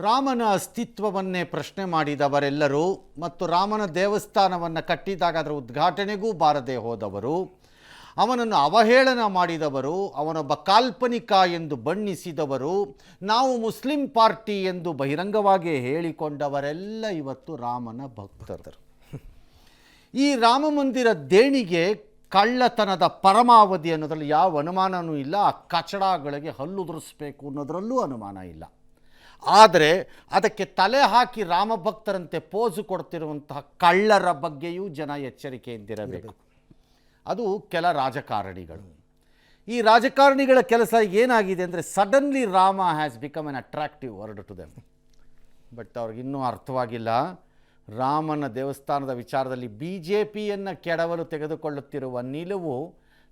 ರಾಮನ ಅಸ್ತಿತ್ವವನ್ನೇ ಪ್ರಶ್ನೆ ಮಾಡಿದವರೆಲ್ಲರೂ ಮತ್ತು ರಾಮನ ದೇವಸ್ಥಾನವನ್ನು ಕಟ್ಟಿದಾಗ ಅದರ ಉದ್ಘಾಟನೆಗೂ ಬಾರದೆ ಹೋದವರು, ಅವನನ್ನು ಅವಹೇಳನ ಮಾಡಿದವರು, ಅವನೊಬ್ಬ ಕಾಲ್ಪನಿಕ ಎಂದು ಬಣ್ಣಿಸಿದವರು, ನಾವು ಮುಸ್ಲಿಂ ಪಾರ್ಟಿ ಎಂದು ಬಹಿರಂಗವಾಗಿ ಹೇಳಿಕೊಂಡವರೆಲ್ಲ ಇವತ್ತು ರಾಮನ ಭಕ್ತರು. ಈ ರಾಮ ಮಂದಿರ ದೇಣಿಗೆ ಕಳ್ಳತನದ ಪರಮಾವಧಿ ಅನ್ನೋದ್ರಲ್ಲಿ ಯಾವ ಅನುಮಾನವೂ ಇಲ್ಲ. ಆ ಕಚಡಗಳಿಗೆ ಹಲ್ಲುದುರಿಸ್ಬೇಕು ಅನ್ನೋದರಲ್ಲೂ ಅನುಮಾನ ಇಲ್ಲ. ಆದರೆ ಅದಕ್ಕೆ ತಲೆ ಹಾಕಿ ರಾಮಭಕ್ತರಂತೆ ಪೋಸು ಕೊಡ್ತಿರುವಂತಹ ಕಳ್ಳರ ಬಗ್ಗೆಯೂ ಜನ ಎಚ್ಚರಿಕೆಯಿಂದಿರಬೇಕು. ಅದು ಕೆಲ ರಾಜಕಾರಣಿಗಳು. ಈ ರಾಜಕಾರಣಿಗಳ ಕೆಲಸ ಏನಾಗಿದೆ ಅಂದರೆ, suddenly Rama has become an attractive word to them. But ಅವ್ರಿಗಿನ್ನೂ ಅರ್ಥವಾಗಿಲ್ಲ, ರಾಮನ ದೇವಸ್ಥಾನದ ವಿಚಾರದಲ್ಲಿ ಬಿ ಜೆ ಪಿಯನ್ನು ಕೆಡವಲು ತೆಗೆದುಕೊಳ್ಳುತ್ತಿರುವ ನಿಲುವು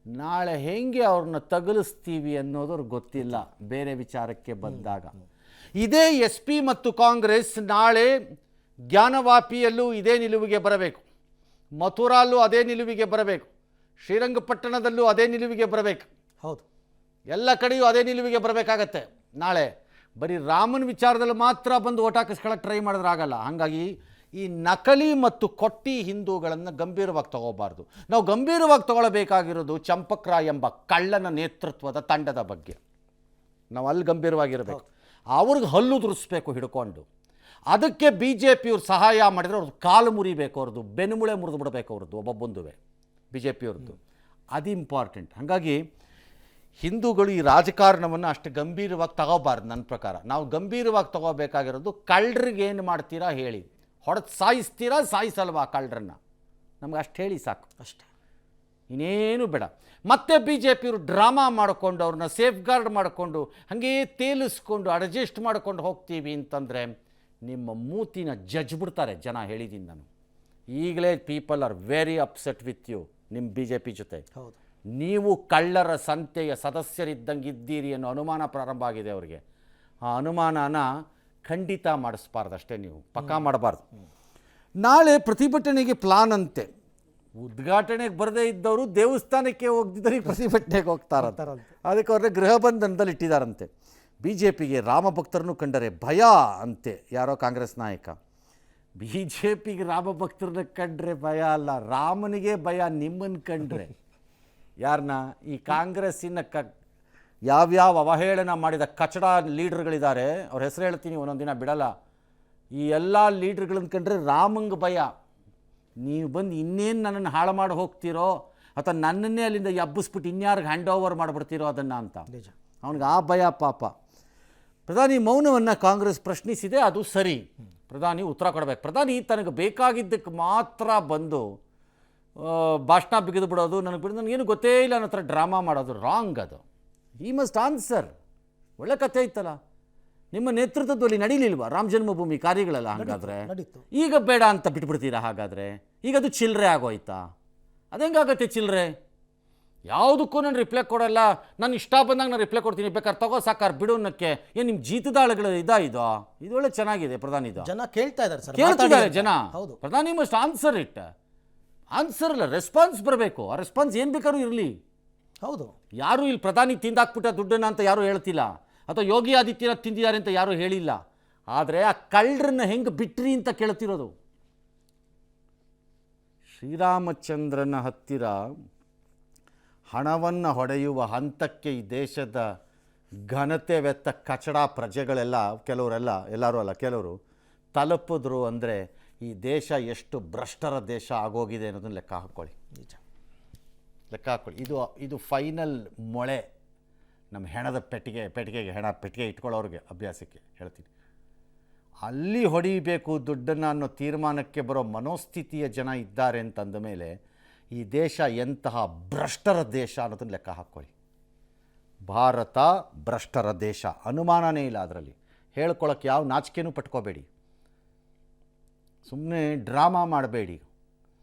ನಾಳೆ ಹೇಗೆ ಅವ್ರನ್ನ ತಗುಲಿಸ್ತೀವಿ ಅನ್ನೋದು ಅವ್ರಿಗೆ ಗೊತ್ತಿಲ್ಲ. ಬೇರೆ ವಿಚಾರಕ್ಕೆ ಬಂದಾಗ ಇದೇ ಎಸ್ ಪಿ ಮತ್ತು ಕಾಂಗ್ರೆಸ್ ನಾಳೆ ಜ್ಞಾನವಾಪಿಯಲ್ಲೂ ಇದೇ ನಿಲುವಿಗೆ ಬರಬೇಕು, ಮಥುರಾಲ್ಲೂ ಅದೇ ನಿಲುವಿಗೆ ಬರಬೇಕು, ಶ್ರೀರಂಗಪಟ್ಟಣದಲ್ಲೂ ಅದೇ ನಿಲುವಿಗೆ ಬರಬೇಕು. ಹೌದು, ಎಲ್ಲ ಕಡೆಯೂ ಅದೇ ನಿಲುವಿಗೆ ಬರಬೇಕಾಗತ್ತೆ. ನಾಳೆ ಬರೀ ರಾಮನ ವಿಚಾರದಲ್ಲಿ ಮಾತ್ರ ಬಂದು ಓಟ್ ಹಾಕಿಸ್ಕೊಳ್ಳೋಕೆ ಟ್ರೈ ಮಾಡಿದ್ರೆ ಆಗಲ್ಲ. ಹಾಗಾಗಿ ಈ ನಕಲಿ ಮತ್ತು ಕೊಟ್ಟಿ ಹಿಂದೂಗಳನ್ನು ಗಂಭೀರವಾಗಿ ತಗೋಬಾರ್ದು. ನಾವು ಗಂಭೀರವಾಗಿ ತಗೊಳ್ಬೇಕಾಗಿರೋದು ಚಂಪಕ್ರಾಯ್ ಎಂಬ ಕಳ್ಳನ ನೇತೃತ್ವದ ತಂಡದ ಬಗ್ಗೆ. ನಾವು ಅಲ್ಲಿ ಗಂಭೀರವಾಗಿರಬೇಕು. ಅವ್ರಿಗೆ ಹಲ್ಲು ತುರಿಸ್ಬೇಕು ಹಿಡ್ಕೊಂಡು. ಅದಕ್ಕೆ ಬಿ ಜೆ ಪಿಯವ್ರು ಸಹಾಯ ಮಾಡಿದರೆ ಅವ್ರದ್ದು ಕಾಲು ಮುರಿಬೇಕು, ಅವ್ರದ್ದು ಬೆನ್ನುಮೂಳೆ ಮುರಿದು ಬಿಡಬೇಕು, ಅವ್ರದ್ದು ಒಬ್ಬೊಬ್ಬಂದುವೆ ಬಿ ಜೆ ಪಿಯವ್ರದ್ದು. ಅದು ಇಂಪಾರ್ಟೆಂಟ್. ಹಾಗಾಗಿ ಹಿಂದೂಗಳು ಈ ರಾಜಕಾರಣವನ್ನು ಅಷ್ಟು ಗಂಭೀರವಾಗಿ ತಗೋಬಾರ್ದು. ನನ್ನ ಪ್ರಕಾರ ನಾವು ಗಂಭೀರವಾಗಿ ತಗೋಬೇಕಾಗಿರೋದು, ಕಳ್ಳರಿಗೆ ಏನು ಮಾಡ್ತೀರಾ ಹೇಳಿ, ಹೊಡೆದು ಸಾಯಿಸ್ತೀರಾ ಸಾಯಿಸಲ್ವಾ ಕಳ್ಳರನ್ನು, ನಮ್ಗೆ ಅಷ್ಟು ಹೇಳಿ ಸಾಕು, ಅಷ್ಟೇ, ಇನ್ನೇನು ಬೇಡ. ಮತ್ತೆ ಬಿ ಜೆ ಪಿಯವರು ಡ್ರಾಮಾ ಮಾಡಿಕೊಂಡು ಅವ್ರನ್ನ ಸೇಫ್ ಗಾರ್ಡ್ ಮಾಡಿಕೊಂಡು ಹಾಗೇ ತೇಲಿಸ್ಕೊಂಡು ಅಡ್ಜಸ್ಟ್ ಮಾಡ್ಕೊಂಡು ಹೋಗ್ತೀವಿ ಅಂತಂದರೆ ನಿಮ್ಮ ಮೂತಿನ ಜಜ್ಬಿಡ್ತಾರೆ ಜನ. ಹೇಳಿದ್ದೀನಿ ನಾನು ಈಗಲೇ. People are very upset with you, ನಿಮ್ಮ ಬಿ ಜೆ ಪಿ ಜೊತೆ. ಹೌದು, ನೀವು ಕಳ್ಳರ ಸಂತೆಯ ಸದಸ್ಯರಿದ್ದಂಗೆ ಇದ್ದೀರಿ ಅನ್ನೋ ಅನುಮಾನ ಪ್ರಾರಂಭ ಆಗಿದೆ ಅವರಿಗೆ. ಆ ಅನುಮಾನನ ಖಂಡಿತ ಮಾಡಿಸ್ಬಾರ್ದು, ಅಷ್ಟೇ, ನೀವು ಪಕ್ಕಾ ಮಾಡಬಾರ್ದು. ನಾಳೆ ಪ್ರತಿಭಟನೆಗೆ ಪ್ಲಾನ್ ಅಂತೆ. ಉದ್ಘಾಟನೆಗೆ ಬರದೇ ಇದ್ದವರು ದೇವಸ್ಥಾನಕ್ಕೆ ಹೋಗ್ದಿದ್ದರಿಗೆ ಪ್ರತಿಭಟನೆಗೆ ಹೋಗ್ತಾರಂತೆ. ಅದಕ್ಕೆ ಅವ್ರನ್ನ ಗೃಹ ಬಂಧನದಲ್ಲಿ ಇಟ್ಟಿದ್ದಾರಂತೆ. ಬಿ ಜೆ ಪಿಗೆ ರಾಮ ಭಕ್ತರನ್ನು ಕಂಡರೆ ಭಯ ಅಂತೆ ಯಾರೋ ಕಾಂಗ್ರೆಸ್ ನಾಯಕ. ಬಿ ಜೆ ಪಿಗೆ ರಾಮ ಭಕ್ತರನ್ನ ಕಂಡ್ರೆ ಭಯ ಅಲ್ಲ, ರಾಮನಿಗೆ ಭಯ ನಿಮ್ಮನ್ನು ಕಂಡ್ರೆ. ಯಾರನ್ನ? ಈ ಕಾಂಗ್ರೆಸ್ಸಿನ ಯಾವ್ಯಾವ ಅವಹೇಳನ ಮಾಡಿದ ಕಚಡ ಲೀಡ್ರ್ಗಳಿದ್ದಾರೆ, ಅವ್ರ ಹೆಸರು ಹೇಳ್ತೀನಿ, ಒಂದೊಂದು ದಿನ ಬಿಡಲ್ಲ. ಈ ಎಲ್ಲ ಲೀಡ್ರ್ಗಳನ್ನ ಕಂಡ್ರೆ ರಾಮಂಗೆ ಭಯ. ನೀವು ಬಂದು ಇನ್ನೇನು ನನ್ನನ್ನು ಹಾಳು ಮಾಡಿ ಹೋಗ್ತೀರೋ ಅಥವಾ ನನ್ನನ್ನೇ ಅಲ್ಲಿಂದ ಎಬ್ಬಿಸ್ಬಿಟ್ಟು ಇನ್ಯಾರಿಗೆ ಹ್ಯಾಂಡ್ ಓವರ್ ಮಾಡಿಬಿಡ್ತೀರೋ ಅದನ್ನು ಅಂತ ನಿಜ. ಅವನಿಗೆ ಆ ಭಯ ಪಾಪ. ಪ್ರಧಾನಿ ಮೌನವನ್ನು ಕಾಂಗ್ರೆಸ್ ಪ್ರಶ್ನಿಸಿದೆ, ಅದು ಸರಿ. ಪ್ರಧಾನಿ ಉತ್ತರ ಕೊಡಬೇಕು. ಪ್ರಧಾನಿ ತನಗೆ ಬೇಕಾಗಿದ್ದಕ್ಕೆ ಮಾತ್ರ ಬಂದು ಭಾಷಣ ಬಿಗಿದು ಬಿಡೋದು, ನನಗೇನು ಗೊತ್ತೇ ಇಲ್ಲ ಅನ್ನೋ ಥರ ಡ್ರಾಮಾ ಮಾಡೋದು ರಾಂಗ್. ಅದು ಈ ಮಸ್ಟ್ ಆನ್ಸರ್. ಒಳ್ಳೆ ಕಥೆ ಇತ್ತಲ್ಲ, ನಿಮ್ಮ ನೇತೃತ್ವದಲ್ಲಿ ನಡೀಲಿಲ್ವಾ ರಾಮ ಜನ್ಮಭೂಮಿ ಕಾರ್ಯಗಳೆಲ್ಲ? ಹಾಗಾದರೆ ಈಗ ಬೇಡ ಅಂತ ಬಿಟ್ಬಿಡ್ತೀರಾ? ಹಾಗಾದರೆ ಈಗ ಅದು ಚಿಲ್ಲರೆ ಆಗೋಯ್ತಾ? ಅದೆಂಗಾಗತ್ತೆ ಚಿಲ್ಲರೆ? ಯಾವುದಕ್ಕೂ ನಾನು ರಿಪ್ಲೈ ಕೊಡಲ್ಲ, ನಾನು ಇಷ್ಟ ಬಂದಾಗ ನಾನು ರಿಪ್ಲೈ ಕೊಡ್ತೀನಿ, ಬೇಕಾದ್ರೆ ತಗೋ ಸಾಕಾರ ಬಿಡೋನಕ್ಕೆ. ಏನು ನಿಮ್ಮ ಜೀತದಾಳಗಳು ಇದು ಒಳ್ಳೆ ಚೆನ್ನಾಗಿದೆ. ಪ್ರಧಾನಿದು ಜನ ಕೇಳ್ತಾ ಇದ್ದಾರೆ ಸರ್, ಕೇಳ್ತಿದ್ದಾರೆ ಜನ. ಹೌದು, ಪ್ರಧಾನಿ ಮಸ್ಟ್ ಆನ್ಸರ್ ಇಟ್. ಆನ್ಸರ್ ಅಲ್ಲ, ರೆಸ್ಪಾನ್ಸ್ ಬರಬೇಕು. ಆ ರೆಸ್ಪಾನ್ಸ್ ಏನು ಬೇಕಾದ್ರೂ ಇರಲಿ. ಹೌದು, ಯಾರು ಇಲ್ಲಿ ಪ್ರಧಾನಿ ತಿಂದಾಕ್ಬಿಟ್ಟ ದುಡ್ಡನ್ನು ಅಂತ ಯಾರೂ ಹೇಳ್ತಿಲ್ಲ, ಅಥವಾ ಯೋಗಿ ಆದಿತ್ಯನಾಥ್ ತಿಂದಿದ್ದಾರೆ ಅಂತ ಯಾರೂ ಹೇಳಿಲ್ಲ. ಆದರೆ ಆ ಕಳ್ಳರನ್ನ ಹೆಂಗೆ ಬಿಟ್ರಿ ಅಂತ ಕೇಳ್ತಿರೋದು. ಶ್ರೀರಾಮಚಂದ್ರನ ಹತ್ತಿರ ಹಣವನ್ನು ಹೊಡೆಯುವ ಹಂತಕ್ಕೆ ಈ ದೇಶದ ಘನತೆ ವೆತ್ತ ಕಚಡ ಪ್ರಜೆಗಳೆಲ್ಲ, ಕೆಲವರೆಲ್ಲ, ಎಲ್ಲರೂ ಅಲ್ಲ ಕೆಲವರು ತಲುಪಿದ್ರು ಅಂದರೆ ಈ ದೇಶ ಎಷ್ಟು ಭ್ರಷ್ಟರ ದೇಶ ಆಗೋಗಿದೆ ಅನ್ನೋದನ್ನು ಲೆಕ್ಕ ಹಾಕ್ಕೊಳ್ಳಿ. ನಿಜ, ಲೆಕ್ಕ ಹಾಕ್ಕೊಳ್ಳಿ. ಇದು ಫೈನಲ್ ಮೊಳೆ. ನಮ್ಮ ಹೆಣದ ಪೆಟ್ಟಿಗೆಗೆ ಪೆಟ್ಟಿಗೆ ಇಟ್ಕೊಳ್ಳೋರಿಗೆ ಅಭ್ಯಾಸಕ್ಕೆ ಹೇಳ್ತೀನಿ. ಅಲ್ಲಿ ಹೊಡಿಬೇಕು ದುಡ್ಡನ್ನು ಅನ್ನೋ ತೀರ್ಮಾನಕ್ಕೆ ಬರೋ ಮನೋಸ್ಥಿತಿಯ ಜನ ಇದ್ದಾರೆ ಅಂತಂದ ಮೇಲೆ ಈ ದೇಶ ಎಂತಹ ಭ್ರಷ್ಟರ ದೇಶ ಅನ್ನೋದನ್ನು ಲೆಕ್ಕ ಹಾಕ್ಕೊಳ್ಳಿ. ಭಾರತ ಭ್ರಷ್ಟರ ದೇಶ, ಅನುಮಾನನೇ ಇಲ್ಲ ಅದರಲ್ಲಿ. ಹೇಳ್ಕೊಳ್ಳೋಕ್ಕೆ ಯಾವ ನಾಚಿಕೆನೂ ಪಟ್ಕೋಬೇಡಿ, ಸುಮ್ಮನೆ ಡ್ರಾಮಾ ಮಾಡಬೇಡಿ.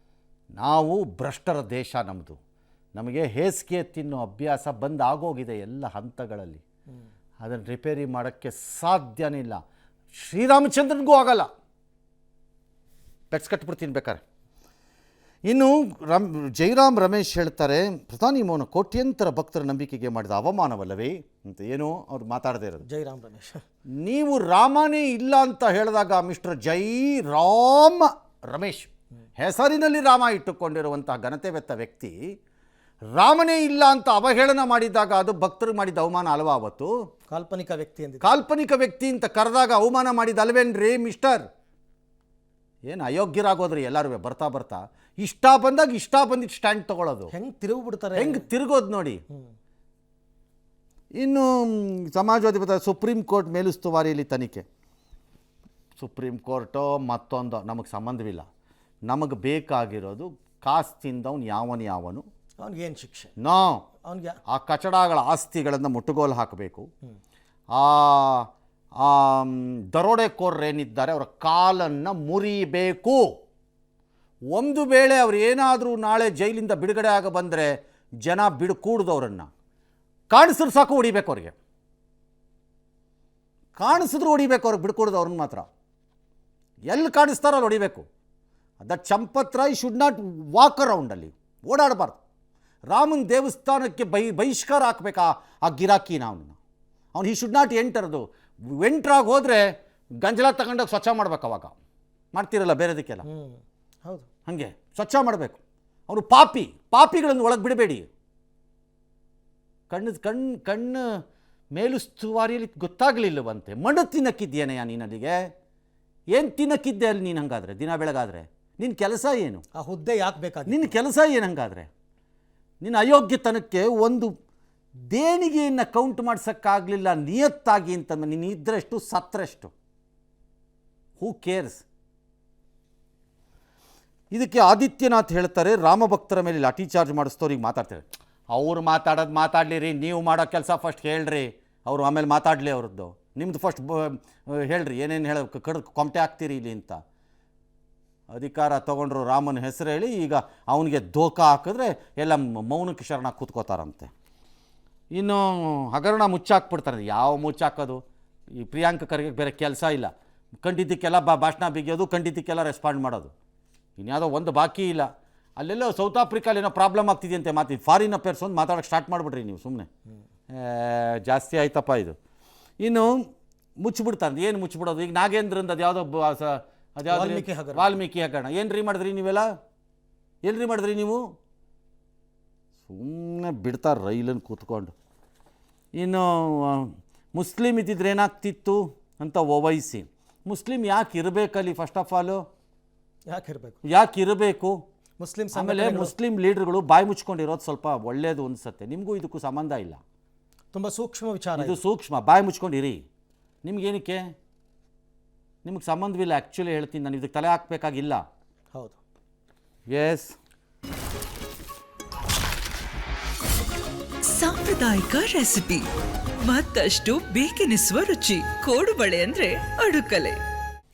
ನಾವು ಭ್ರಷ್ಟರ ದೇಶ ನಮ್ಮದು. ನಮಗೆ ಹೇಸಿಗೆ ತಿನ್ನೋ ಅಭ್ಯಾಸ ಬಂದಾಗೋಗಿದೆ ಎಲ್ಲ ಹಂತಗಳಲ್ಲಿ. ಅದನ್ನು ರಿಪೇರಿ ಮಾಡೋಕ್ಕೆ ಸಾಧ್ಯನೇ ಇಲ್ಲ. ಶ್ರೀರಾಮಚಂದ್ರನಿಗೂ ಆಗಲ್ಲ. ಪೆಟ್ಸ್ ಕಟ್ಬಿಡ್ತೀನಿ ಬೇಕಾರೆ. ಇನ್ನು ಜೈರಾಮ್ ರಮೇಶ್ ಹೇಳ್ತಾರೆ, ಪ್ರಧಾನಿ ಮೋಹನ ಕೋಟ್ಯಂತರ ಭಕ್ತರ ನಂಬಿಕೆಗೆ ಮಾಡಿದ ಅವಮಾನವಲ್ಲವೇ ಅಂತ. ಏನು ಅವ್ರು ಮಾತಾಡದೇ ಇರೋದು. ಜೈರಾಮ್ ರಮೇಶ್, ನೀವು ರಾಮನೇ ಇಲ್ಲ ಅಂತ ಹೇಳಿದಾಗ ಮಿಸ್ಟರ್ ಜೈರಾಮ್ ರಮೇಶ್, ಹೆಸರಿನಲ್ಲಿ ರಾಮ ಇಟ್ಟುಕೊಂಡಿರುವಂಥ ಘನತೆವೆತ್ತ ವ್ಯಕ್ತಿ ರಾಮನೇ ಇಲ್ಲ ಅಂತ ಅವಹೇಳನ ಮಾಡಿದಾಗ ಅದು ಭಕ್ತರಿಗೆ ಮಾಡಿದ ಅವಮಾನ ಅಲ್ವಾ? ಅವತ್ತು ಕಾಲ್ಪನಿಕ ವ್ಯಕ್ತಿ ಅಂತ ಕಾಲ್ಪನಿಕ ವ್ಯಕ್ತಿ ಅಂತ ಕರೆದಾಗ ಅವಮಾನ ಮಾಡಿದ ಅಲ್ವೇನ್ರಿ ಮಿಸ್ಟರ್? ಏನು ಅಯೋಗ್ಯರಾಗೋದ್ರಿ ಎಲ್ಲರೂ ಬರ್ತಾ ಬರ್ತಾ. ಇಷ್ಟ ಬಂದಾಗ ಇಷ್ಟ ಬಂದಿಟ್ಟು ಸ್ಟ್ಯಾಂಡ್ ತಗೊಳ್ಳೋದು, ಹೆಂಗೆ ತಿರುಗಿ ಬಿಡ್ತಾರೆ, ಹೆಂಗೆ ತಿರುಗೋದು ನೋಡಿ. ಇನ್ನು ಸಮಾಜವಾದಿ ಪದ ಸುಪ್ರೀಂ ಕೋರ್ಟ್ ಮೇಲುಸ್ತುವಾರಿಯಲ್ಲಿ ತನಿಖೆ. ಸುಪ್ರೀಂ ಕೋರ್ಟೋ ಮತ್ತೊಂದು ನಮಗೆ ಸಂಬಂಧವಿಲ್ಲ. ನಮಗೆ ಬೇಕಾಗಿರೋದು ಕಾಸು ತಿಂದವನು ಯಾವನು ಅವ್ನಿಗೇನು ಶಿಕ್ಷೆ, ನೋ ಅವ್ನಿಗೆ ಆ ಕಚಡಗಳ ಆಸ್ತಿಗಳನ್ನು ಮುಟ್ಟುಗೋಲು ಹಾಕಬೇಕು. ಆ ದರೋಡೆಕೋರರೇನಿದ್ದಾರೆ ಅವರ ಕಾಲನ್ನು ಮುರಿಬೇಕು. ಒಂದು ವೇಳೆ ಅವ್ರು ಏನಾದರೂ ನಾಳೆ ಜೈಲಿಂದ ಬಿಡುಗಡೆ ಆಗ ಬಂದರೆ ಜನ ಕೂಡಿದವರನ್ನು ಕಾಣಿಸಿದ್ರು ಸಾಕು, ಹೊಡಿಬೇಕು ಅವ್ರಿಗೆ. ಕಾಣಿಸಿದ್ರು ಹೊಡಿಬೇಕು ಅವ್ರಿಗೆ, ಬಿಡ್ಕೂಡ್ದವ್ರನ್ನ ಮಾತ್ರ ಎಲ್ಲಿ ಕಾಣಿಸ್ತಾರೋ ಅಲ್ಲಿ ಹೊಡಿಬೇಕು. That Champat Rai should not walk ಅರೌಂಡಲ್ಲಿ, ಓಡಾಡಬಾರ್ದು. ರಾಮನ ದೇವಸ್ಥಾನಕ್ಕೆ ಬಹಿಷ್ಕಾರ ಹಾಕಬೇಕಾ ಆ ಗಿರಾಕಿನ ಅವ್ನು ಹಿ ಶುಡ್ ನಾಟ್ ಎಂಟರ್ದು. ಎಂಟ್ರಾಗಿ ಹೋದರೆ ಗಂಜಲ ತಗೊಂಡೋಗಿ ಸ್ವಚ್ಛ ಮಾಡ್ಬೇಕು. ಅವಾಗ ಮಾಡ್ತಿರಲ್ಲ ಬೇರೆದಕ್ಕೆಲ್ಲ, ಹೌದು, ಹಾಗೆ ಸ್ವಚ್ಛ ಮಾಡಬೇಕು. ಅವರು ಪಾಪಿಗಳನ್ನು ಒಳಗೆ ಬಿಡಬೇಡಿ. ಕಣ್ಣು ಮೇಲುಸ್ತುವಾರಿಯಲ್ಲಿ ಗೊತ್ತಾಗಲಿಲ್ಲವಂತೆ. ಮಣ್ಣು ತಿನ್ನಕ್ಕಿದ್ದೇನೆಯಾ ನೀನು ಅಲ್ಲಿಗೆ? ಏನು ತಿನ್ನಕ್ಕಿದ್ದೆ ಅಲ್ಲಿ ನೀನು? ಹಂಗಾದರೆ ದಿನ ಬೆಳಗಾದರೆ ನಿನ್ನ ಕೆಲಸ ಏನು? ಆ ಹುದ್ದೆ ಯಾಕೆ ಬೇಕಾದ? ನಿನ್ನ ಕೆಲಸ ಏನು ಹಂಗಾದರೆ? ನಿನ್ನ ಅಯೋಗ್ಯತನಕ್ಕೆ ಒಂದು ದೇಣಿಗೆಯನ್ನು ಕೌಂಟ್ ಮಾಡ್ಸೋಕ್ಕಾಗಲಿಲ್ಲ ನಿಯತ್ತಾಗಿ ಅಂತಂದ್ರೆ ನೀನು ಇದ್ದರೆಷ್ಟು ಸತ್ತರೆಷ್ಟು? ಹೂ ಕೇರ್ಸ್? ಇದಕ್ಕೆ ಆದಿತ್ಯನಾಥ್ ಹೇಳ್ತಾರೆ, ರಾಮಭಕ್ತರ ಮೇಲೆ ಲಾಠಿ ಚಾರ್ಜ್ ಮಾಡಿಸ್ತವ್ರಿಗೆ ಮಾತಾಡ್ತಾರೆ. ಅವ್ರು ಮಾತಾಡಲಿರಿ, ನೀವು ಮಾಡೋ ಕೆಲಸ ಫಸ್ಟ್ ಹೇಳ್ರಿ. ಅವರು ಆಮೇಲೆ ಮಾತಾಡಲಿ ಅವ್ರದ್ದು. ನಿಮ್ಮದು ಫಸ್ಟ್ ಹೇಳ್ರಿ, ಏನೇನು ಕೊಮಟೆ ಹಾಕ್ತೀರಿ ಇಲ್ಲಿ ಅಂತ. ಅಧಿಕಾರ ತೊಗೊಂಡ್ರು ರಾಮನ ಹೆಸರು ಹೇಳಿ, ಈಗ ಅವನಿಗೆ ಧೋಕಾ ಹಾಕಿದ್ರೆ ಎಲ್ಲ ಮೌನಕ್ಕೆ ಶರಣ ಕೂತ್ಕೋತಾರಂತೆ. ಇನ್ನು ಹಗರಣ ಮುಚ್ಚಾಕ್ಬಿಡ್ತಾರೆ. ಯಾವ ಮುಚ್ಚಾಕೋದು? ಈ ಪ್ರಿಯಾಂಕ ಖರ್ಗೆ ಬೇರೆ ಕೆಲಸ ಇಲ್ಲ. ಕಂಡಿದ್ದಕ್ಕೆಲ್ಲ ಭಾಷಣ ಬಿಗಿಯೋದು, ಕಂಡಿದ್ದಕ್ಕೆಲ್ಲ ರೆಸ್ಪಾಂಡ್ ಮಾಡೋದು. ಇನ್ಯಾವುದೋ ಒಂದು ಬಾಕಿ ಇಲ್ಲ. ಅಲ್ಲೆಲ್ಲೋ ಸೌತ್ ಆಫ್ರಿಕಾಲಿ ಏನೋ ಪ್ರಾಬ್ಲಮ್ ಆಗ್ತಿದೆಯಂತೆ. ಫಾರಿನ್ ಅಫೇರ್ಸ್ ಒಂದು ಮಾತಾಡೋಕ್ಕೆ ಸ್ಟಾರ್ಟ್ ಮಾಡಿಬಿಡ್ರಿ ನೀವು ಸುಮ್ಮನೆ. ಜಾಸ್ತಿ ಆಯ್ತಪ್ಪ ಇದು. ಇನ್ನು ಮುಚ್ಚಿಬಿಡ್ತಾರೆ. ಏನು ಮುಚ್ಚಿಬಿಡೋದು? ಈಗ ನಾಗೇಂದ್ರಂದು ಅದ್ಯಾವುದೋ ವಾಲ್ಮೀಕಿ ಹಗರಣ ಏನು ರೀ ಮಾಡಿದ್ರಿ ನೀವೆಲ್ಲ? ಏನು ರೀ ಮಾಡಿದ್ರಿ ನೀವು? ಸುಮ್ಮನೆ ಬಿಡ್ತಾರೆ ರೈಲನ್ನು ಕೂತ್ಕೊಂಡು. ಇನ್ನು ಮುಸ್ಲಿಮ್ ಇದ್ದಿದ್ರೆ ಏನಾಗ್ತಿತ್ತು ಅಂತ ಓವೈಸಿ. ಮುಸ್ಲಿಮ್ ಯಾಕೆ ಇರಬೇಕಲ್ಲಿ? ಫಸ್ಟ್ ಆಫ್ ಆಲು ಯಾಕೆ ಇರಬೇಕು? ಆಮೇಲೆ ಮುಸ್ಲಿಂ ಲೀಡರ್ಗಳು ಬಾಯಿ ಮುಚ್ಕೊಂಡಿರೋದು ಸ್ವಲ್ಪ ಒಳ್ಳೆಯದು ಅನಿಸುತ್ತೆ. ನಿಮಗೂ ಇದಕ್ಕೂ ಸಂಬಂಧ ಇಲ್ಲ. ತುಂಬ ಸೂಕ್ಷ್ಮ ವಿಚಾರ ಇದು. ಸೂಕ್ಷ್ಮ. ಬಾಯಿ ಮುಚ್ಕೊಂಡಿರಿ. ನಿಮಗೇನಕ್ಕೆ? ನಿಮಗೆ ಸಂಬಂಧವಿಲ್ಲ. ಆ್ಯಕ್ಚುಲಿ ಹೇಳ್ತೀನಿ ನಾನು, ಇದಕ್ಕೆ ತಲೆ ಹಾಕಬೇಕಾಗಿಲ್ಲ. ಹೌದು. ಎಸ್. ಸಾಂಪ್ರದಾಯಿಕ ರೆಸಿಪಿ, ಮತ್ತಷ್ಟು ಬೇಕೆನಿಸುವ ರುಚಿ. ಕೋಡುಬಳೆ ಅಂದರೆ ಅಡುಕಲೆ.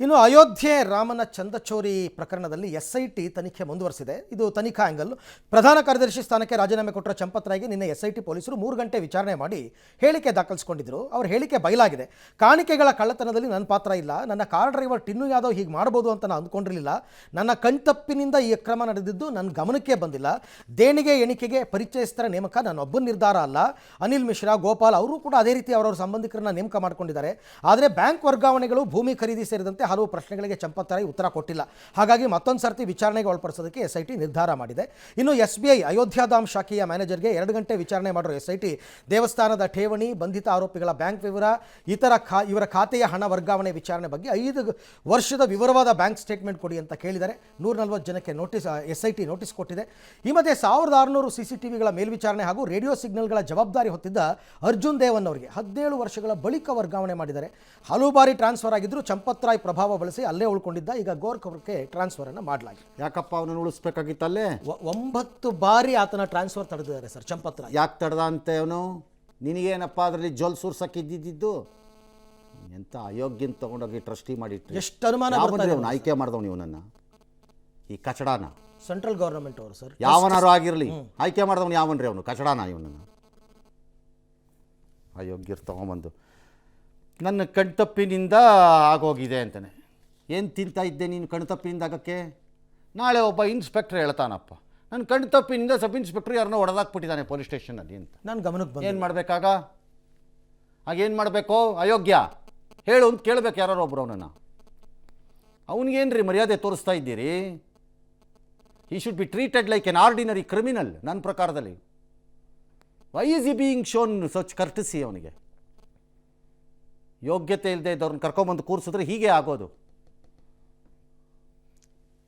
ಇನ್ನು ಅಯೋಧ್ಯೆ ರಾಮನ ಚಂದಚೋರಿ ಪ್ರಕರಣದಲ್ಲಿ SIT ತನಿಖೆ ಮುಂದುವರೆಸಿದೆ. ಇದು ತನಿಖಾ ಆ್ಯಂಗಲ್. ಪ್ರಧಾನ ಕಾರ್ಯದರ್ಶಿ ಸ್ಥಾನಕ್ಕೆ ರಾಜೀನಾಮೆ ಕೊಟ್ಟರೆ ಚಂಪತ್ ರಾಯ್ಗೆ ನಿನ್ನೆ SIT ಪೊಲೀಸರು 3 ಗಂಟೆ ವಿಚಾರಣೆ ಮಾಡಿ ಹೇಳಿಕೆ ದಾಖಲಿಸಿಕೊಂಡಿದ್ದರು. ಅವ್ರ ಹೇಳಿಕೆ ಬಯಲಾಗಿದೆ. ಕಾಣಿಕೆಗಳ ಕಳ್ಳತನದಲ್ಲಿ ನನ್ನ ಪಾತ್ರ ಇಲ್ಲ, ನನ್ನ ಕಾರ್ ಡ್ರೈವರ್ ಟಿನ್ನು ಯಾದವ್ ಹೀಗೆ ಮಾಡ್ಬೋದು ಅಂತ ನಾನು ಅಂದ್ಕೊಂಡಿರಲಿಲ್ಲ, ನನ್ನ ಕಣ್ತಪ್ಪಿನಿಂದ ಈ ಅಕ್ರಮ ನಡೆದಿದ್ದು ನನ್ನ ಗಮನಕ್ಕೆ ಬಂದಿಲ್ಲ, ದೇಣಿಗೆ ಎಣಿಕೆಗೆ ಪರಿಚಯಸ್ಥರ ನೇಮಕ ನನ್ನ ಒಬ್ಬನ ನಿರ್ಧಾರ ಅಲ್ಲ, ಅನಿಲ್ ಮಿಶ್ರಾ, ಗೋಪಾಲ್ ಅವರು ಕೂಡ ಅದೇ ರೀತಿ ಅವರವ್ರ ಸಂಬಂಧಿಕರನ್ನ ನೇಮಕ ಮಾಡ್ಕೊಂಡಿದ್ದಾರೆ. ಆದರೆ ಬ್ಯಾಂಕ್ ವರ್ಗಾವಣೆಗಳು, ಭೂಮಿ ಖರೀದಿ ಸೇರಿದಂತೆ ಹಲವು ಪ್ರಶ್ನೆಗಳಿಗೆ ಚಂಪತ್ ರಾಯ್ ಉತ್ತರ ಕೊಟ್ಟಿಲ್ಲ. ಹಾಗಾಗಿ ಮತ್ತೊಂದು ಸರ್ತಿ ವಿಚಾರಣೆಗೆ ಒಳಪಡಿಸೋದಕ್ಕೆ SIT ನಿರ್ಧಾರ ಮಾಡಿದೆ. ಇನ್ನು SBI ಅಯೋಧ್ಯಾಧಾಮ್ ಶಾಖೆಯ ಮ್ಯಾನೇಜರ್ಗೆ 2 ಗಂಟೆ ವಿಚಾರಣೆ ಮಾಡಿರೋ SIT ದೇವಸ್ಥಾನದ ಠೇವಣಿ, ಬಂಧಿತ ಆರೋಪಿಗಳ ಬ್ಯಾಂಕ್ ವಿವರ, ಇವರ ಖಾತೆಯ ಹಣ ವರ್ಗಾವಣೆ ವಿಚಾರಣೆ ಬಗ್ಗೆ 5 ವರ್ಷದ ವಿವರವಾದ ಬ್ಯಾಂಕ್ ಸ್ಟೇಟ್ಮೆಂಟ್ ಕೊಡಿ ಅಂತ ಕೇಳಿದ್ದಾರೆ. 140 ಜನಕ್ಕೆ SIT ನೋಟಿಸ್ ಕೊಟ್ಟಿದೆ. ಈ ಮಧ್ಯೆ 1600 CCTVಗಳ ಮೇಲ್ವಿಚಾರಣೆ ಹಾಗೂ ರೇಡಿಯೋ ಸಿಗ್ನಲ್ಗಳ ಜವಾಬ್ದಾರಿ ಹೊತ್ತಿದ್ದ ಅರ್ಜುನ್ ದೇವನ್ ಅವರಿಗೆ 17 ವರ್ಷಗಳ ಬಳಿಕ ವರ್ಗಾವಣೆ ಮಾಡಿದ್ದಾರೆ. ಹಲವು ಬಾರಿ ಟ್ರಾನ್ಸ್ಫರ್ ಆಗಿದ್ರು ಚಂಪತ್ ರಾಯ್ ಪ್ರಭಾವ ಬಳಸಿ ಅಲ್ಲೇ ಉಳ್ಕೊಂಡಿದ್ದ. ಈಗ ಗೋರ್ಖಪುರಕ್ಕೆ ಟ್ರಾನ್ಸ್ಫರ್ ಅನ್ನು ಮಾಡಲಾಗಿದೆ. ಯಾಕಪ್ಪ ಅವನನ್ನು ಉಳಿಸ್ಬೇಕಾಗಿತ್ತಲ್ಲೇ? 9 ಬಾರಿ ಆತನ ಟ್ರಾನ್ಸ್ಫರ್ ತಡೆದಿದ್ದಾರೆ ಸರ್ ಚಂಪತ್ ರಾಯ್. ಯಾಕೆ ತಡೆದ ಅಂತೆ ಅವನು? ನಿನಗೇನಪ್ಪ ಅದರಲ್ಲಿ ಜೋಲ್ ಸೂರ್ಸಕ್ಕಿದ್ದಿದ್ದು? ಎಂಥ ಅಯೋಗ್ಯನ ತೊಗೊಂಡೋಗಿ ಟ್ರಸ್ಟಿ ಮಾಡಿಟ್ಟು ಎಷ್ಟು ಅನುಮಾನ ಅವನು ಆಯ್ಕೆ ಮಾಡಿದವನು ಇವನನ್ನು, ಈ ಕಚಡಾನ. ಸೆಂಟ್ರಲ್ ಗೌರ್ಮೆಂಟ್ ಅವರು ಸರ್, ಯಾವನಾರು ಆಗಿರಲಿ ಆಯ್ಕೆ ಮಾಡಿದವನು ಯಾವನ್ರಿ ಅವನು? ಕಚಡಾನ ಇವನನ್ನು. ಅಯೋಗ್ಯರು ತೊಗೊಂಬಂದು ನನ್ನ ಕಣ್ತಪ್ಪಿನಿಂದ ಆಗೋಗಿದೆ ಅಂತಾನೆ. ಏನು ತಿಂತಾ ಇದ್ದೆ ನೀನು ಕಣ್ತಪ್ಪಿನಿಂದ ಆಗಕ್ಕೆ? ನಾಳೆ ಒಬ್ಬ ಇನ್ಸ್ಪೆಕ್ಟರ್ ಹೇಳ್ತಾನಪ್ಪ ನನ್ನ ಕಣ್ಣು ತಪ್ಪಿನಿಂದ ಸಬ್ ಇನ್ಸ್ಪೆಕ್ಟ್ರ್ ಯಾರನ್ನೋ ಹೊಡೆದಾಕ್ಬಿಟ್ಟಿದ್ದಾನೆ ಪೊಲೀಸ್ ಸ್ಟೇಷನಲ್ಲಿ ಅಂತ. ನಾನು ಗಮನಕ್ಕೆ ಬಂದು ಏನು ಮಾಡಬೇಕಾಗ? ಆಗೇನು ಮಾಡಬೇಕು? ಅಯೋಗ್ಯ ಹೇಳು ಅಂತ ಕೇಳಬೇಕು ಯಾರೋ ಒಬ್ರು ಅವನನ್ನು. ಅವನಿಗೇನು ರೀ ಮರ್ಯಾದೆ ತೋರಿಸ್ತಾ ಇದ್ದೀರಿ? ಈ should be treated like an ordinary criminal ನನ್ನ ಪ್ರಕಾರದಲ್ಲಿ. ವೈ ಈಸ್ ಈ ಬೀಯಿಂಗ್ ಶೋನ್ ಸಚ್ ಕರ್ಟಿಸಿ? ಅವನಿಗೆ ಯೋಗ್ಯತೆ ಇಲ್ಲದೆ ಇದ್ದವ್ರನ್ನ ಕರ್ಕೊಂಬಂದು ಕೂರಿಸಿದ್ರೆ ಹೀಗೆ ಆಗೋದು.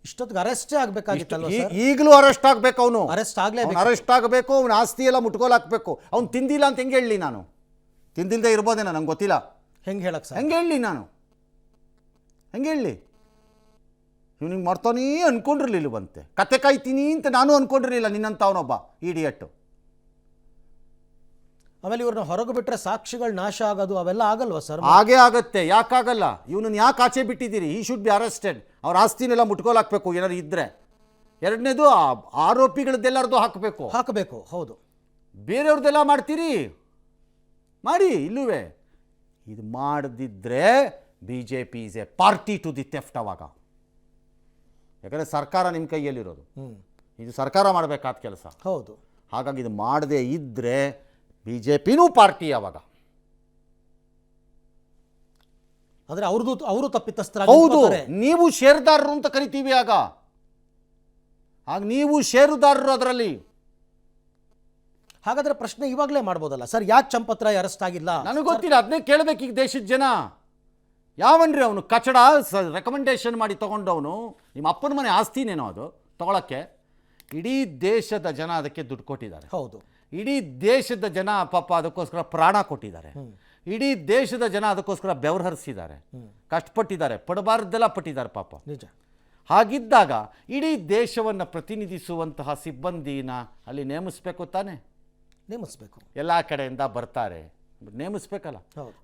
ಇಷ್ಟೊತ್ತಿಗೆ ಅರೆಸ್ಟೇ ಆಗಬೇಕಾಗಿತ್ತಲ್ವ ಸರ್? ಈಗಲೂ ಅರೆಸ್ಟ್ ಆಗಬೇಕು ಅವನು. ಅರೆಸ್ಟ್ ಆಗಲೇಬೇಕು. ಅರೆಸ್ಟ್ ಆಗಬೇಕು. ಅವನ ಆಸ್ತಿ ಎಲ್ಲ ಮುಟ್ಕೋಲಾಕ್ಬೇಕು. ಅವ್ನು ತಿಂದಿಲ್ಲ ಅಂತ ಹೆಂಗೆ ಹೇಳಲಿ ನಾನು? ತಿಂದಿಲ್ಲದೆ ಇರ್ಬೋದೇನೋ, ನಂಗೆ ಗೊತ್ತಿಲ್ಲ. ಹೆಂಗೆ ಹೇಳಕ್ಕೆ ಸರ್? ಹೆಂಗೆ ಹೇಳಲಿ ನಾನು? ಹೆಂಗೆ ಹೇಳಲಿ? ಇವನಿಗೆ ಮಾಡ್ತಾನೇ ಅಂದ್ಕೊಂಡಿರ್ಲಿಲ್ವಂತೆ. ಕತೆ ಕಾಯ್ತೀನಿ ಅಂತ ನಾನು ಅಂದ್ಕೊಂಡಿರಲಿಲ್ಲ ನಿನ್ನಂತ ಅವನೊಬ್ಬ ಇಡಿಯಟ್ಟು. ಆಮೇಲೆ ಇವ್ರನ್ನ ಹೊರಗೆ ಬಿಟ್ಟರೆ ಸಾಕ್ಷಿಗಳು ನಾಶ ಆಗೋದು ಅವೆಲ್ಲ ಆಗಲ್ವಾ ಸರ್? ಹಾಗೇ ಆಗತ್ತೆ. ಯಾಕಾಗಲ್ಲ? ಇವನನ್ನು ಯಾಕೆ ಆಚೆ ಬಿಟ್ಟಿದ್ದೀರಿ? ಈ ಶುಡ್ ಬಿ ಅರೆಸ್ಟೆಡ್. ಅವ್ರ ಆಸ್ತಿನೆಲ್ಲ ಮುಟ್ಕೋಲಾಕ್ಬೇಕು ಏನಾದ್ರು ಇದ್ದರೆ. ಎರಡನೇದು ಆರೋಪಿಗಳದ್ದೆಲ್ಲರದು ಹಾಕಬೇಕು. ಹೌದು. ಬೇರೆಯವ್ರದ್ದೆಲ್ಲ ಮಾಡ್ತೀರಿ, ಮಾಡಿ. ಇಲ್ಲವೇ ಇದು ಮಾಡದಿದ್ದರೆ BJP is a party to the theft. ಅವಾಗ ಯಾಕಂದರೆ ಸರ್ಕಾರ ನಿಮ್ಮ ಕೈಯಲ್ಲಿರೋದು, ಇದು ಸರ್ಕಾರ ಮಾಡಬೇಕಾದ ಕೆಲಸ. ಹೌದು. ಹಾಗಾಗಿ ಇದು ಮಾಡದೇ ಇದ್ದರೆ BJPನೂ ಪಾರ್ಟಿ. ಅವಾಗ ಅಂದರೆ ಅವರು ತಪ್ಪಿತಸ್ಥರ. ಹೌದು, ನೀವು ಷೇರುದಾರರು ಅಂತ ಕರಿತೀವಿ. ಆಗ ನೀವು ಷೇರುದಾರರು ಅದರಲ್ಲಿ. ಹಾಗಾದರೆ ಪ್ರಶ್ನೆ ಇವಾಗಲೇ ಮಾಡ್ಬೋದಲ್ಲ ಸರ್, ಯಾಕೆ ಚಂಪತ್ರಾಯ್ ಅರೆಸ್ಟ್ ಆಗಿಲ್ಲ? ನನಗೆ ಗೊತ್ತಿಲ್ಲ. ಅದನ್ನೇ ಕೇಳಬೇಕು ಈಗ ದೇಶದ ಜನ. ಯಾವನ್ರಿ ಅವನು ಕಚಡ ರೆಕಮೆಂಡೇಶನ್ ಮಾಡಿ ತೊಗೊಂಡವನು? ನಿಮ್ಮ ಅಪ್ಪನ ಮನೆ ಆಸ್ತಿನೇನೋ ಅದು ತೊಗೊಳಕ್ಕೆ? ಇಡೀ ದೇಶದ ಜನ ಅದಕ್ಕೆ ದುಡ್ಡು ಕೊಟ್ಟಿದ್ದಾರೆ. ಹೌದು. ಇಡೀ ದೇಶದ ಜನ ಪಾಪ ಅದಕ್ಕೋಸ್ಕರ ಪ್ರಾಣ ಕೊಟ್ಟಿದ್ದಾರೆ. ಇಡೀ ದೇಶದ ಜನ ಅದಕ್ಕೋಸ್ಕರ ಬೆವರು ಹರಿಸಿದ್ದಾರೆ, ಕಷ್ಟಪಟ್ಟಿದ್ದಾರೆ, ಪಡಬಾರ್ದೆಲ್ಲ ಪಟ್ಟಿದ್ದಾರೆ ಪಾಪ. ನಿಜ. ಹಾಗಿದ್ದಾಗ ಇಡೀ ದೇಶವನ್ನು ಪ್ರತಿನಿಧಿಸುವಂತಹ ಸಿಬ್ಬಂದಿನ ಅಲ್ಲಿ ನೇಮಿಸ್ಬೇಕು ತಾನೆ? ನೇಮಿಸ್ಬೇಕು. ಎಲ್ಲ ಕಡೆಯಿಂದ ಬರ್ತಾರೆ, ನೇಮಿಸ್ಬೇಕಲ್ಲ.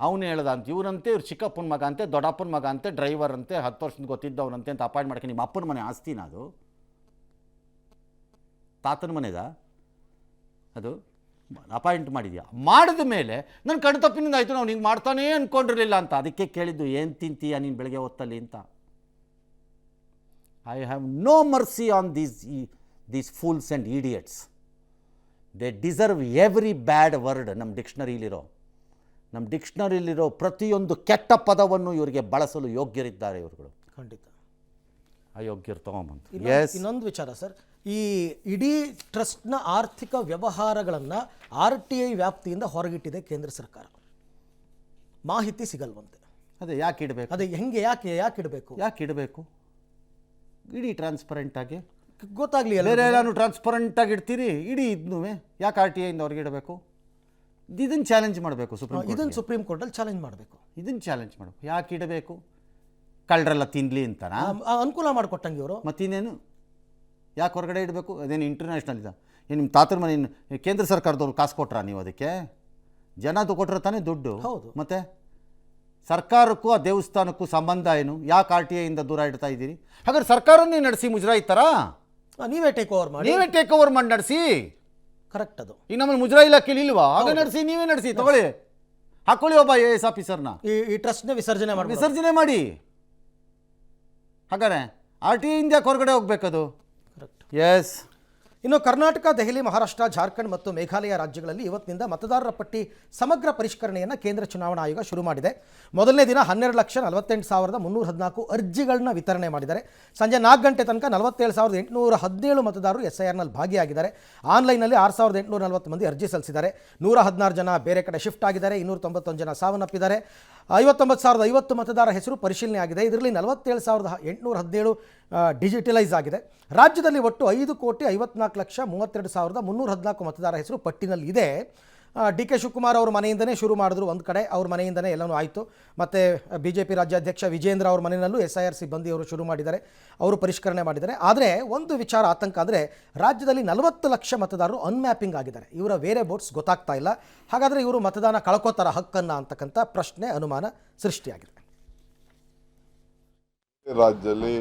ಅವನು ಹೇಳ್ದ ಅಂತ ಇವರಂತೆ, ಇವ್ರು ಚಿಕ್ಕಪ್ಪನ ಮಗ ಅಂತೆ, ದೊಡ್ಡಪ್ಪನ ಮಗ ಅಂತೆ, ಡ್ರೈವರ್ ಅಂತೆ, 10 ವರ್ಷದ ಗೊತ್ತಿದ್ದವನಂತೆ ಅಂತ ಅಪಾಯಿಂಟ್ ಮಾಡ್ಕೊಂಡು ನಿಮ್ಮ ಅಪ್ಪನ ಮನೆ ಆಸ್ತಿನ ಅದು? ತಾತನ ಮನೆದ ಅದು ಅಪಾಯಿಂಟ್ ಮಾಡಿದ್ಯಾ? ಮಾಡಿದ ಮೇಲೆ ನನ್ನ ಕಣ್ಣು ತಪ್ಪಿನಿಂದ ಆಯಿತು, ನಾವು ಹಿಂಗೆ ಮಾಡ್ತಾನೇ ಅಂದ್ಕೊಂಡಿರಲಿಲ್ಲ ಅಂತ. ಅದಕ್ಕೆ ಕೇಳಿದ್ದು ಏನು ತಿಂತೀಯ ನೀನು ಬೆಳಗ್ಗೆ ಹೊತ್ತಲ್ಲಿ ಅಂತ. I have no mercy on these fools and idiots. They deserve every bad word. ನಮ್ಮ ಡಿಕ್ಷನರಿಲಿರೋ ಪ್ರತಿಯೊಂದು ಕೆಟ್ಟ ಪದವನ್ನು ಇವರಿಗೆ ಬಳಸಲು ಯೋಗ್ಯರಿದ್ದಾರೆ ಇವ್ರುಗಳು. ಖಂಡಿತ ಅಯೋಗ್ಯರು ತಗೊಂಬಂದು. ಇನ್ನೊಂದು ವಿಚಾರ ಸರ್, ಈ ಇಡೀ ಟ್ರಸ್ಟ್ನ ಆರ್ಥಿಕ ವ್ಯವಹಾರಗಳನ್ನು RTI ವ್ಯಾಪ್ತಿಯಿಂದ ಹೊರಗಿಟ್ಟಿದೆ ಕೇಂದ್ರ ಸರ್ಕಾರ. ಮಾಹಿತಿ ಸಿಗಲ್ವಂತೆ. ಅದೇ ಯಾಕೆ ಇಡಬೇಕು? ಅದೇ ಹೆಂಗೆ, ಯಾಕೆ ಇಡಬೇಕು? ಇಡೀ ಟ್ರಾನ್ಸ್ಪರೆಂಟಾಗಿ ಗೊತ್ತಾಗಲಿ. ಬೇರೆ ಎಲ್ಲಾನು ಟ್ರಾನ್ಸ್ಪರೆಂಟಾಗಿ ಇಡ್ತೀರಿ, ಇಡೀ ಇದನ್ನೂ ಯಾಕೆ RTIಯಿಂದ ಹೊರಗೆ ಇಡಬೇಕು? ಇದನ್ನು ಚಾಲೆಂಜ್ ಮಾಡಬೇಕು ಸುಪ್ರೀಂ ಕೋರ್ಟಲ್ಲಿ ಚಾಲೆಂಜ್ ಮಾಡಬೇಕು. ಇದನ್ನು ಚಾಲೆಂಜ್ ಮಾಡಬೇಕು. ಯಾಕೆ ಇಡಬೇಕು? ಕಳ್ಳರೆಲ್ಲ ತಿನ್ನಲಿ ಅಂತನ ಅನುಕೂಲ ಮಾಡಿಕೊಟ್ಟಂಗೆ ಇವರು. ಮತ್ತಿನ್ನೇನು? ಯಾಕೆ ಹೊರಗಡೆ ಇಡಬೇಕು? ಅದೇನು ಇಂಟರ್ನ್ಯಾಷನಲ್ ಇದೆ? ಏನು ನಿಮ್ಮ ತಾತರ ಮನೆ ಕೇಂದ್ರ ಸರ್ಕಾರದವ್ರು ಕಾಸು ಕೊಟ್ರಾ ನೀವು? ಅದಕ್ಕೆ ಜನ ಕೊಟ್ಟರೆ ತಾನೇ ದುಡ್ಡು. ಹೌದು. ಮತ್ತು ಸರ್ಕಾರಕ್ಕೂ ಆ ದೇವಸ್ಥಾನಕ್ಕೂ ಸಂಬಂಧ ಏನು? ಯಾಕೆ RTIಯಿಂದ ದೂರ ಇಡ್ತಾ ಇದ್ದೀರಿ? ಹಾಗಾದ್ರೆ ಸರ್ಕಾರನ್ನೇ ನಡೆಸಿ ಮುಜರಾಯಿ ಥರ ನೀವೇ ಟೇಕ್ ಓವರ್ ಮಾಡಿ ನಡೆಸಿ. ಕರೆಕ್ಟ್. ಅದು ಈಗ ನಮ್ಮಲ್ಲಿ ಮುಜರಾಯಿ ಇಲಾಖೆಯಲ್ಲಿ ಇಲ್ವಾ? ಆಗ ನಡೆಸಿ, ನೀವೇ ನಡೆಸಿ. ತಗೊಳ್ಳಿ, ಹಾಕೊಳ್ಳಿ ಒಬ್ಬ AS ಆಫೀಸರ್ನ. ಈ ಟ್ರಸ್ಟ್ನ ವಿಸರ್ಜನೆ ಮಾಡಿ. ಹಾಗಾದ್ರೆ RTIಯಿಂದ ಯಾಕೆ ಹೊರಗಡೆ ಹೋಗ್ಬೇಕದು? ಎಸ್. ಇನ್ನು ಕರ್ನಾಟಕ, ದೆಹಲಿ, ಮಹಾರಾಷ್ಟ್ರ, ಜಾರ್ಖಂಡ್ ಮತ್ತು ಮೇಘಾಲಯ ರಾಜ್ಯಗಳಲ್ಲಿ ಇವತ್ತಿನಿಂದ ಮತದಾರರ ಪಟ್ಟಿ ಸಮಗ್ರ ಪರಿಷ್ಕರಣೆಯನ್ನು ಕೇಂದ್ರ ಚುನಾವಣಾ ಆಯೋಗ ಶುರು ಮಾಡಿದೆ. ಮೊದಲನೇ ದಿನ 12,48,314 ಅರ್ಜಿಗಳನ್ನ ವಿತರಣೆ ಮಾಡಿದ್ದಾರೆ. ಸಂಜೆ 4 ಗಂಟೆ ತನಕ 47,817 ಮತದಾರರು SIRನಲ್ಲಿ ಭಾಗಿಯಾಗಿದ್ದಾರೆ. ಆನ್ಲೈನ್ನಲ್ಲಿ 6,840 ಮಂದಿ ಅರ್ಜಿ ಸಲ್ಲಿಸಿದ್ದಾರೆ. 116 ಜನ ಬೇರೆ ಕಡೆ ಶಿಫ್ಟ್ ಆಗಿದ್ದಾರೆ. 291 ಜನ ಸಾವನ್ನಪ್ಪಿದ್ದಾರೆ. 59,050 ಮತದಾರರ ಹೆಸರು ಪರಿಶೀಲನೆ ಆಗಿದೆ. ಇದರಲ್ಲಿ 47,817 ಡಿಜಿಟಲೈಸ್ ಆಗಿದೆ. ರಾಜ್ಯದಲ್ಲಿ ಒಟ್ಟು 5,54,32,314 ಮತದಾರರ ಹೆಸರು ಪಟ್ಟಿನಲ್ಲಿ ಇದೆ. DK ಶಿವಕುಮಾರ್ ಅವ್ರ ಮನೆಯಿಂದನೇ ಶುರು ಮಾಡಿದ್ರು. ಒಂದು ಕಡೆ ಅವ್ರ ಮನೆಯಿಂದನೇ ಎಲ್ಲನೂ ಆಯಿತು. ಮತ್ತು BJP ರಾಜ್ಯಾಧ್ಯಕ್ಷ ವಿಜೇಂದ್ರ ಅವ್ರ ಮನೆಯಲ್ಲೂ SIR ಸಿಬ್ಬಂದಿಯವರು ಶುರು ಮಾಡಿದ್ದಾರೆ, ಅವರು ಪರಿಷ್ಕರಣೆ ಮಾಡಿದ್ದಾರೆ. ಆದರೆ ಒಂದು ವಿಚಾರ ಆತಂಕ ಅಂದರೆ ರಾಜ್ಯದಲ್ಲಿ 40 ಲಕ್ಷ ಮತದಾರರು ಅನ್ಮ್ಯಾಪಿಂಗ್ ಆಗಿದ್ದಾರೆ. ಇವರ ವೇರೆ ಬೋಟ್ಸ್ ಗೊತ್ತಾಗ್ತಾ ಇಲ್ಲ. ಹಾಗಾದರೆ ಇವರು ಮತದಾನ ಕಳ್ಕೋತಾರ ಹಕ್ಕನ್ನು ಅಂತಕ್ಕಂಥ ಪ್ರಶ್ನೆ, ಅನುಮಾನ ಸೃಷ್ಟಿಯಾಗಿದೆ. ರಾಜ್ಯದಲ್ಲಿ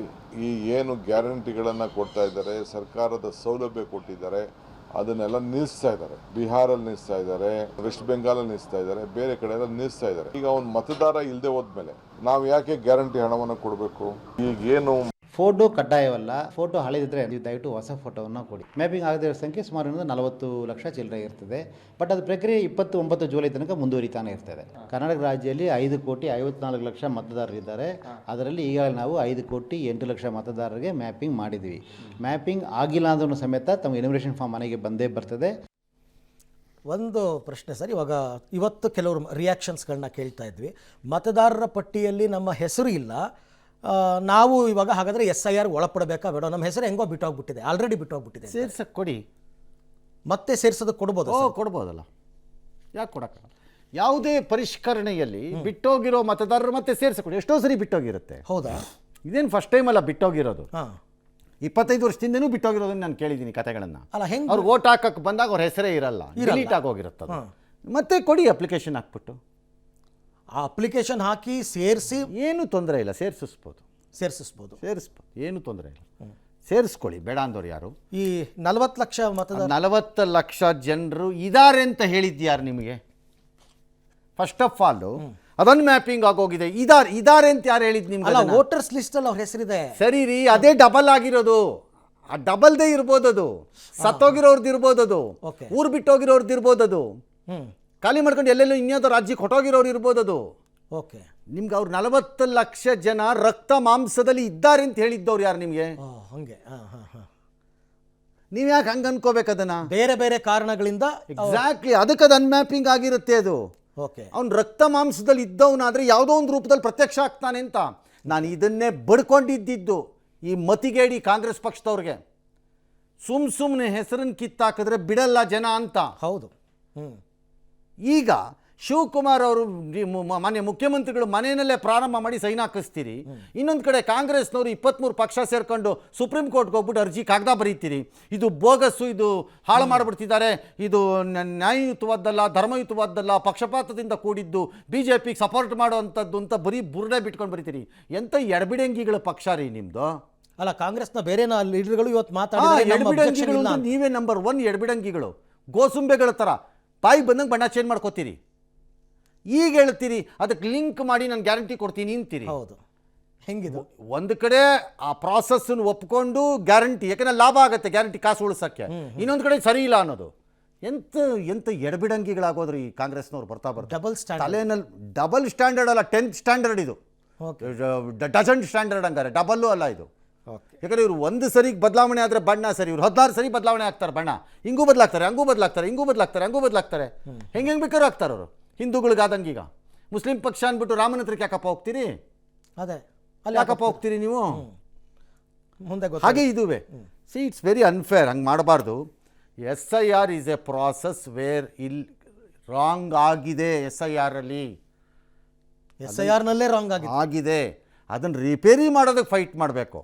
ಈ ಏನು ಗ್ಯಾರಂಟಿಗಳನ್ನು ಕೊಡ್ತಾ ಇದ್ದಾರೆ, ಸರ್ಕಾರದ ಸೌಲಭ್ಯ ಕೊಟ್ಟಿದ್ದಾರೆ, ಅದನ್ನೆಲ್ಲ ನಿಲ್ಲಿಸ್ತಾ ಇದ್ದಾರೆ. ಬಿಹಾರಲ್ಲಿ ನಿಲ್ಲಿಸ್ತಾ ಇದ್ದಾರೆ, ವೆಸ್ಟ್ ಬೆಂಗಾಲಲ್ಲಿ ನಿಲ್ಲಿಸ್ತಾ ಇದ್ದಾರೆ, ಬೇರೆ ಕಡೆ ಎಲ್ಲ ನಿಲ್ಲಿಸ್ತಾ ಇದ್ದಾರೆ. ಈಗ ಅವ್ನು ಮತದಾರ ಇಲ್ಲದೆ ಹೋದ್ಮೇಲೆ ನಾವು ಯಾಕೆ ಗ್ಯಾರಂಟಿ ಹಣವನ್ನು ಕೊಡಬೇಕು? ಈಗೇನು ಫೋಟೋ ಕಡ್ಡಾಯವಲ್ಲ. ಫೋಟೋ ಹಳೆದಿದ್ರೆ ನೀವು ದಯವಿಟ್ಟು ಹೊಸ ಫೋಟೋವನ್ನು ಕೊಡಿ. ಮ್ಯಾಪಿಂಗ್ ಆಗದಿರೋ ಸಂಖ್ಯೆ ಸುಮಾರು 40 ಲಕ್ಷ ಚಿಲ್ಲರೆ ಇರ್ತದೆ. ಬಟ್ ಅದು ಪ್ರಕ್ರಿಯೆ 29 ಜುಲೈ ತನಕ ಮುಂದುವರಿತಾನೆ ಇರ್ತದೆ. ಕರ್ನಾಟಕ ರಾಜ್ಯದಲ್ಲಿ 5,54,00,000 ಮತದಾರರಿದ್ದಾರೆ. ಅದರಲ್ಲಿ ಈಗ ನಾವು 5,08,00,000 ಮತದಾರರಿಗೆ ಮ್ಯಾಪಿಂಗ್ ಮಾಡಿದ್ವಿ. ಮ್ಯಾಪಿಂಗ್ ಆಗಿಲ್ಲ ಅಂದ್ರೂ ಸಮೇತ ತಮ್ಮ ಎನ್ಯುಮರೇಷನ್ ಫಾರ್ಮ್ ಮನೆಗೆ ಬಂದೇ ಬರ್ತದೆ. ಒಂದು ಪ್ರಶ್ನೆ ಸರ್, ಇವತ್ತು ಕೆಲವರು ರಿಯಾಕ್ಷನ್ಸ್ಗಳನ್ನ ಕೇಳ್ತಾ ಇದ್ವಿ. ಮತದಾರರ ಪಟ್ಟಿಯಲ್ಲಿ ನಮ್ಮ ಹೆಸರು ಇಲ್ಲ, ನಾವು ಇವಾಗ ಹಾಗಾದರೆ SIR ಒಳಪಡಬೇಕಾ ಬೇಡ? ನಮ್ಮ ಹೆಸರು ಹೆಂಗೋ ಬಿಟ್ಟೋಗ್ಬಿಟ್ಟಿದೆ, ಆಲ್ರೆಡಿ ಬಿಟ್ಟೋಗ್ಬಿಟ್ಟಿದೆ. ಸೇರ್ಸಕ್ಕೆ ಕೊಡಿ, ಮತ್ತೆ ಸೇರ್ಸೋದಕ್ಕೆ ಕೊಡ್ಬೋದು? ಕೊಡ್ಬೋದಲ್ಲ, ಯಾಕೆ ಕೊಡೋಕ್ಕಾಗಲ್ಲ? ಯಾವುದೇ ಪರಿಷ್ಕರಣೆಯಲ್ಲಿ ಬಿಟ್ಟೋಗಿರೋ ಮತದಾರರು ಮತ್ತೆ ಸೇರಿಸಿಕೊಡಿ. ಎಷ್ಟೋ ಸರಿ ಬಿಟ್ಟೋಗಿರುತ್ತೆ. ಹೌದಾ? ಇದೇನು ಫಸ್ಟ್ ಟೈಮ್ ಅಲ್ಲ ಬಿಟ್ಟೋಗಿರೋದು. ಹಾಂ, 25 ವರ್ಷದಿಂದನೂ ಬಿಟ್ಟೋಗಿರೋದನ್ನು ನಾನು ಕೇಳಿದ್ದೀನಿ ಕತೆಗಳನ್ನು. ಅಲ್ಲ ಹೆಂಗೆ ಅವ್ರು ಓಟ್ ಹಾಕಕ್ಕೆ ಬಂದಾಗ ಅವ್ರ ಹೆಸರೇ ಇರಲ್ಲ, ಡಿಲೀಟ್ ಆಗೋಗಿರುತ್ತೆ. ಮತ್ತೆ ಕೊಡಿ, ಅಪ್ಲಿಕೇಶನ್ ಹಾಕ್ಬಿಟ್ಟು. ಆ ಅಪ್ಲಿಕೇಶನ್ ಹಾಕಿ ಸೇರಿಸಿ ಏನು ತೊಂದರೆ ಇಲ್ಲ, ಸೇರಿಸ್ಬೋದು, ಏನು ತೊಂದರೆ ಇಲ್ಲ. ಸೇರಿಸ್ಕೊಳ್ಳಿ, ಬೇಡ ಅಂದವ್ರು ಯಾರು? ಈ 40 ಲಕ್ಷ ಮತದಾರ 40 ಲಕ್ಷ ಜನರು ಇದ್ದಾರೆ ಅಂತ ಹೇಳಿದ್ಯಾರು ನಿಮಗೆ? ಫಸ್ಟ್ ಆಫ್ ಆಲ್ ಅದೊಂದು ಮ್ಯಾಪಿಂಗ್ ಆಗೋಗಿದೆ. ಇದಾರೆ ಅಂತ ಯಾರು ಹೇಳಿದ್ ನಿಮ್ಗೆ? ಅಲ್ಲ, ವೋಟರ್ಸ್ ಲಿಸ್ಟಲ್ಲಿ ಅವ್ರ ಹೆಸರಿದೆ. ಸರಿ ರೀ, ಅದೇ ಡಬಲ್ ಆಗಿರೋದು. ಆ ಡಬಲ್ದೇ ಇರ್ಬೋದು, ಅದು ಸತ್ತೋಗಿರೋರ್ದು ಇರ್ಬೋದು, ಅದು ಊರು ಬಿಟ್ಟೋಗಿರೋರ್ದು ಇರ್ಬೋದು, ಅದು ಖಾಲಿ ಮಾಡ್ಕೊಂಡು ಎಲ್ಲೆಲ್ಲೋ ಇನ್ಯಾವುದೋ ರಾಜ್ಯಕ್ಕೆ ಹೊಟ್ಟೋಗಿರೋರು ಇರ್ಬೋದು, ಅದು. ಓಕೆ, ನಿಮ್ಗೆ ಅವ್ರು 40 ಲಕ್ಷ ಜನ ರಕ್ತ ಮಾಂಸದಲ್ಲಿ ಇದ್ದಾರೆ ಅಂತ ಹೇಳಿದ್ದವ್ರು ಯಾರು ನಿಮಗೆ? ಹಂಗೆ ನೀವು ಯಾಕೆ ಹಂಗೆ ಅನ್ಕೋಬೇಕು ಅದನ್ನ? ಬೇರೆ ಬೇರೆ ಕಾರಣಗಳಿಂದ ಎಕ್ಸಾಕ್ಟ್ಲಿ, ಅದಕ್ಕೆ ಅದು ಅನ್ಮ್ಯಾಪಿಂಗ್ ಆಗಿರುತ್ತೆ ಅದು. ಓಕೆ, ಅವ್ನು ರಕ್ತ ಮಾಂಸದಲ್ಲಿ ಇದ್ದವನಾದರೆ ಯಾವುದೋ ಒಂದು ರೂಪದಲ್ಲಿ ಪ್ರತ್ಯಕ್ಷ ಆಗ್ತಾನೆ ಅಂತ. ನಾನು ಇದನ್ನೇ ಬಡ್ಕೊಂಡಿದ್ದಿದ್ದು ಈ ಮತಿಗೇಡಿ ಕಾಂಗ್ರೆಸ್ ಪಕ್ಷದವ್ರಿಗೆ. ಸುಮ್ಮನೆ ಹೆಸರನ್ನು ಕಿತ್ತಾಕಿದ್ರೆ ಬಿಡಲ್ಲ ಜನ ಅಂತ. ಹೌದು. ಈಗ ಶಿವಕುಮಾರ್ ಅವರು ಮಾನ್ಯ ಮುಖ್ಯಮಂತ್ರಿಗಳು ಮನೆಯಲ್ಲೇ ಪ್ರಾರಂಭ ಮಾಡಿ ಸೈನ್ ಹಾಕಿಸ್ತೀರಿ. ಇನ್ನೊಂದು ಕಡೆ ಕಾಂಗ್ರೆಸ್ನವರು 23 ಪಕ್ಷ ಸೇರ್ಕೊಂಡು ಸುಪ್ರೀಂ ಕೋರ್ಟ್ಗೆ ಹೋಗ್ಬಿಟ್ಟು ಅರ್ಜಿ ಕಾಗದ ಬರೀತೀರಿ. ಇದು ಬೋಗಸ್ಸು, ಇದು ಹಾಳು ಮಾಡಿಬಿಡ್ತಿದ್ದಾರೆ, ಇದು ನ್ಯಾಯಯುತವಾದ್ದಲ್ಲ, ಧರ್ಮಯುತವಾದ್ದಲ್ಲ, ಪಕ್ಷಪಾತದಿಂದ ಕೂಡಿದ್ದು, BJPಗೆ ಸಪೋರ್ಟ್ ಮಾಡೋವಂಥದ್ದು ಅಂತ ಬರೀ ಬುರುಡೆ ಬಿಟ್ಕೊಂಡು ಬರೀತೀರಿ. ಎಂಥ ಎಡಬಿಡಂಗಿಗಳ ಪಕ್ಷ ರೀ ನಿಮ್ಮದು. ಅಲ್ಲ, ಕಾಂಗ್ರೆಸ್ನ ಬೇರೆ ಲೀಡರ್ಗಳು ಇವತ್ತು ಮಾತಾಡಿದ್ದಾರೆ. ನೀವೇ ನಂಬರ್ 1 ಎಡಬಿಡಂಗಿಗಳು, ಗೋಸುಂಬೆಗಳ ಥರ ಬಾಯಿ ಬಂದಂಗೆ ಬಣ್ಣ ಚೇಂಜ್ ಮಾಡ್ಕೋತೀರಿ. ಈಗ ಹೇಳ್ತೀರಿ ಅದಕ್ಕೆ ಲಿಂಕ್ ಮಾಡಿ ನಾನು ಗ್ಯಾರಂಟಿ ಕೊಡ್ತೀನಿ ಅಂತೀರಿ. ಹೌದು, ಹೆಂಗಿದು? ಒಂದು ಕಡೆ ಆ ಪ್ರಾಸೆಸ್ಸನ್ನು ಒಪ್ಕೊಂಡು ಗ್ಯಾರಂಟಿ, ಯಾಕಂದ್ರೆ ಲಾಭ ಆಗುತ್ತೆ ಗ್ಯಾರಂಟಿ ಕಾಸು ಉಳಿಸೋಕ್ಕೆ. ಇನ್ನೊಂದು ಕಡೆ ಸರಿ ಇಲ್ಲ ಅನ್ನೋದು. ಎಂತ ಎಡಬಿಡಂಗಿಗಳಾಗೋದ್ರಿ ಈ ಕಾಂಗ್ರೆಸ್ನವ್ರು ಬರ್ತಾ ತಲೆನಲ್ಲಿ. ಡಬಲ್ ಸ್ಟ್ಯಾಂಡರ್ಡ್ ಅಲ್ಲ, 10th ಸ್ಟ್ಯಾಂಡರ್ಡ್ ಇದು, ಡಜನ್ ಸ್ಟ್ಯಾಂಡರ್ಡ್ ಹಂಗಾರೆ, ಡಬಲ್ಲು ಅಲ್ಲ ಇದು. ಯಾಕಂದ್ರೆ ಇವರು ಒಂದು ಸರಿಗೆ ಬದಲಾವಣೆ ಆದರೆ ಬಣ್ಣ ಸರಿ, ಇವರು 16 ಸರಿ ಬದಲಾವಣೆ ಆಗ್ತಾರೆ ಬಣ್ಣ. ಹಿಂಗೂ ಬದಲಾಗ್ತಾರೆ, ಹಂಗೂ ಬದಲಾಗ್ತಾರೆ, ಹಿಂಗೂ ಬದಲಾಗ್ತಾರೆ, ಹಂಗೂ ಬದಲಾಗ್ತಾರೆ. ಹೆಂಗೆ ಬೇಕಾದ್ರೂ ಆಗ್ತಾರೆ ಅವರು. ಹಿಂದೂಗಳಿಗಾದಂಗೆ ಈಗ ಮುಸ್ಲಿಂ ಪಕ್ಷ ಅಂದ್ಬಿಟ್ಟು ರಾಮನ ಹತ್ರಕ್ಕೆ ಯಾಕಪ್ಪ ಹೋಗ್ತೀರಿ? ಅದೇ ಅಲ್ಲಿ ಯಾಕಪ್ಪ ಹೋಗ್ತೀರಿ ನೀವು? ಮುಂದೆ ಹಾಗೆ ಇದುವೆ. ಸಿ, ಇಟ್ಸ್ ವೆರಿ ಅನ್ಫೇರ್, ಹಂಗೆ ಮಾಡಬಾರ್ದು. SIR is a process where wrong ಆಗಿದೆ. SIR ನಲ್ಲೇ ರಾಂಗ್ ಆಗಿದೆ. ಅದನ್ನು ರಿಪೇರಿ ಮಾಡೋದಕ್ಕೆ ಫೈಟ್ ಮಾಡಬೇಕು.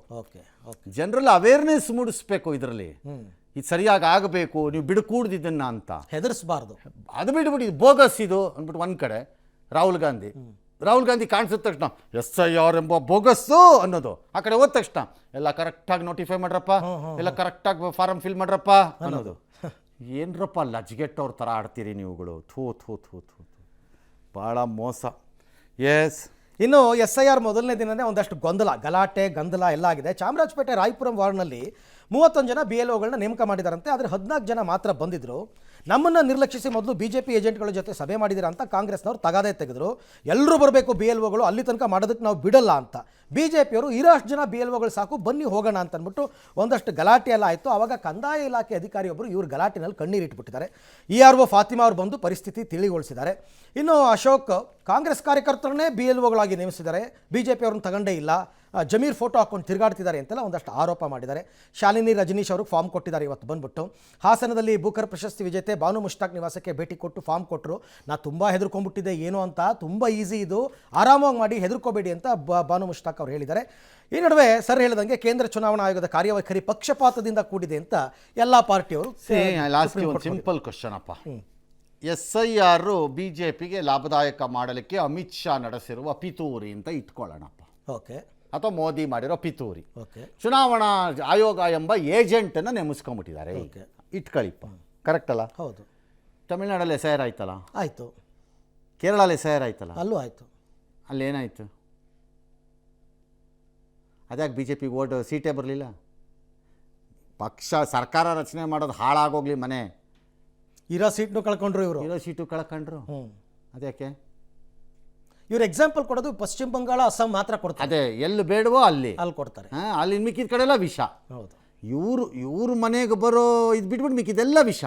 ಜನರಲ್ ಅವೇರ್ನೆಸ್ ಮೂಡಿಸ್ಬೇಕು. ಇದರಲ್ಲಿ ಇದು ಸರಿಯಾಗಿ ಆಗಬೇಕು, ನೀವು ಬಿಡುಕೂಡ್ದು ಇದನ್ನು ಅಂತ ಹೆದರ್ಸ್ಬಾರ್ದು. ಅದು ಬಿಟ್ಬಿಟ್ಟು ಇದು ಬೋಗಸ್ ಇದು ಅಂದ್ಬಿಟ್ಟು ಒಂದು ಕಡೆ ರಾಹುಲ್ ಗಾಂಧಿ ಕಾಣಿಸಿದ ತಕ್ಷಣ SIR ಎಂಬ ಬೋಗಸ್ಸು ಅನ್ನೋದು, ಆ ಕಡೆ ಹೋದ ತಕ್ಷಣ ಎಲ್ಲ ಕರೆಕ್ಟಾಗಿ ನೋಟಿಫೈ ಮಾಡ್ರಪ್ಪ, ಎಲ್ಲ ಕರೆಕ್ಟಾಗಿ ಫಾರಮ್ ಫಿಲ್ ಮಾಡ್ರಪ್ಪ ಅನ್ನೋದು. ಏನ್ರಪ್ಪ ಲಜ್ಗೆಟ್ಟವ್ರ ಥರ ಆಡ್ತೀರಿ ನೀವುಗಳು. ಥೂ ಥೂ ಥೂ ಥೂ ಥೂ, ಭಾಳ ಮೋಸ. ಎಸ್, ಇನ್ನು SIR ಮೊದಲನೇ ದಿನವೇ ಒಂದಷ್ಟು ಗಲಾಟೆ ಗಂದಲ ಎಲ್ಲ ಆಗಿದೆ. ಚಾಮರಾಜಪೇಟೆ ರಾಯಪುರಂ ವಾರ್ಡ್ನಲ್ಲಿ 31 ಜನ BLOಗಳನ್ನ ನೇಮಕ ಮಾಡಿದಾರಂತೆ. ಆದರೆ 14 ಜನ ಮಾತ್ರ ಬಂದಿದ್ರು. ನಮ್ಮನ್ನು ನಿರ್ಲಕ್ಷಿಸಿ ಮೊದಲು BJP ಏಜೆಂಟ್ಗಳ ಜೊತೆ ಸಭೆ ಮಾಡಿದಿರ ಅಂತ ಕಾಂಗ್ರೆಸ್ನವರು ತಗಾದೆ ತೆಗೆದ್ರು. ಎಲ್ಲರೂ ಬರಬೇಕು BLOಗಳು, ಅಲ್ಲಿ ತನಕ ಮಾಡೋದಕ್ಕೆ ನಾವು ಬಿಡಲ್ಲ ಅಂತ. BJPಯವರು ಇರೋಷ್ಟು ಜನ BLOಗಳು ಸಾಕು, ಬನ್ನಿ ಹೋಗೋಣ ಅಂತ ಅಂದ್ಬಿಟ್ಟು ಒಂದಷ್ಟು ಗಲಾಟೆ ಎಲ್ಲ ಆಯಿತು. ಆವಾಗ ಕಂದಾಯ ಇಲಾಖೆ ಅಧಿಕಾರಿಯೊಬ್ಬರು ಇವ್ರ ಗಲಾಟೆನಲ್ಲಿ ಕಣ್ಣೀರಿಟ್ಬಿಟ್ಟಿದ್ದಾರೆ. ERO ಫಾತಿಮಾ ಅವರು ಬಂದು ಪರಿಸ್ಥಿತಿ ತಿಳಿಗೊಳಿಸಿದ್ದಾರೆ. ಇನ್ನು ಅಶೋಕ್ ಕಾಂಗ್ರೆಸ್ ಕಾರ್ಯಕರ್ತರನ್ನೇ BLOಗಳಾಗಿ ನೇಮಿಸಿದ್ದಾರೆ, BJPಯವ್ರನ್ನ ತಗೊಂಡೇ ಇಲ್ಲ, ಜಮೀರ್ ಫೋಟೋ ಹಾಕ್ಕೊಂಡು ತಿರುಗಾಡ್ತಿದ್ದಾರೆ ಅಂತೆಲ್ಲ ಒಂದಷ್ಟು ಆರೋಪ ಮಾಡಿದ್ದಾರೆ. ಶಾಲಿನಿ ರಜನೀಶ್ ಅವರು ಫಾರ್ಮ್ ಕೊಟ್ಟಿದ್ದಾರೆ ಇವತ್ತು ಬಂದ್ಬಿಟ್ಟು. ಹಾಸನದಲ್ಲಿ ಬೂಕರ್ ಪ್ರಶಸ್ತಿ ವಿಜೇತೆ ಬಾನು ಮುಷ್ತಾಕ್ ನಿವಾಸಕ್ಕೆ ಭೇಟಿ ಕೊಟ್ಟು ಫಾರ್ಮ್ ಕೊಟ್ಟರು. ನಾನು ತುಂಬ ಹೆದರ್ಕೊಂಡ್ಬಿಟ್ಟಿದ್ದೆ ಏನು ಅಂತ, ತುಂಬ ಈಸಿ ಇದು, ಆರಾಮಾಗಿ ಮಾಡಿ, ಹೆದರ್ಕೋಬೇಡಿ ಅಂತ ಬಾನು ಮುಷ್ತಾಕ್ ಅವರು ಹೇಳಿದ್ದಾರೆ. ಈ ನಡುವೆ ಸರ್ ಹೇಳಿದಂಗೆ ಕೇಂದ್ರ ಚುನಾವಣಾ ಆಯೋಗದ ಕಾರ್ಯವೈಖರಿ ಪಕ್ಷಪಾತದಿಂದ ಕೂಡಿದೆ ಅಂತ ಎಲ್ಲ ಪಾರ್ಟಿಯವರು. ಸಿಂಪಲ್ ಕ್ವಶನ್ ಅಪ್ಪ. SIR BJPಗೆ ಲಾಭದಾಯಕ ಮಾಡಲಿಕ್ಕೆ ಅಮಿತ್ ಶಾ ನಡೆಸಿರುವ ಪಿತೂರಿ ಅಂತ ಇಟ್ಕೊಳ್ಳೋಣಪ್ಪ. ಓಕೆ, ಅಥವಾ ಮೋದಿ ಮಾಡಿರೋ ಪಿತೂರಿ. ಚುನಾವಣಾ ಆಯೋಗ ಎಂಬ ಏಜೆಂಟನ್ನು ನೇಮಿಸ್ಕೊಂಡ್ಬಿಟ್ಟಿದ್ದಾರೆ, ಇಟ್ಕೊಳ್ಳಿಪ್ಪ. ಕರೆಕ್ಟ್ ಅಲ್ಲ? ಹೌದು. ತಮಿಳ್ನಾಡಲ್ಲಿ SIR ಆಯ್ತಲ್ಲ, ಆಯಿತು. ಕೇರಳಲ್ಲಿ SIR ಆಯ್ತಲ್ಲ, ಅಲ್ಲೂ ಆಯಿತು. ಅಲ್ಲೇನಾಯಿತು? ಅದ್ಯಾಕೆ ಬಿ ಜೆ ಪಿಗೆ ಓಟ್ ಸೀಟೇ ಬರಲಿಲ್ಲ? ಪಕ್ಷ ಸರ್ಕಾರ ರಚನೆ ಮಾಡೋದು ಹಾಳಾಗೋಗ್ಲಿ ಮನೆ, ಇರೋ ಸೀಟ್ನು ಕಳ್ಕೊಂಡ್ರು ಇವರು. ಇರೋ ಸೀಟು ಕಳ್ಕೊಂಡ್ರು. ಅದ್ಯಾಕೆ? ಇವ್ರು ಎಕ್ಸಾಂಪಲ್ ಕೊಡೋದು ಪಶ್ಚಿಮ ಬಂಗಾಳ, ಅಸ್ಸಾಂ ಮಾತ್ರ ಕೊಡ್ತಾರೆ. ಅದೇ ಎಲ್ಲಿ ಬೇಡವೋ ಅಲ್ಲಿ ಕೊಡ್ತಾರೆ. ಹಾಂ, ಅಲ್ಲಿ ಮಿಕ್ಕಿದ ಕಡೆ ಎಲ್ಲ ವಿಷ. ಹೌದು. ಇವ್ರ ಮನೆಗೆ ಬರೋ ಇದು ಬಿಟ್ಬಿಟ್ಟು ಮಿಕ್ಕಿದೆಲ್ಲ ವಿಷ.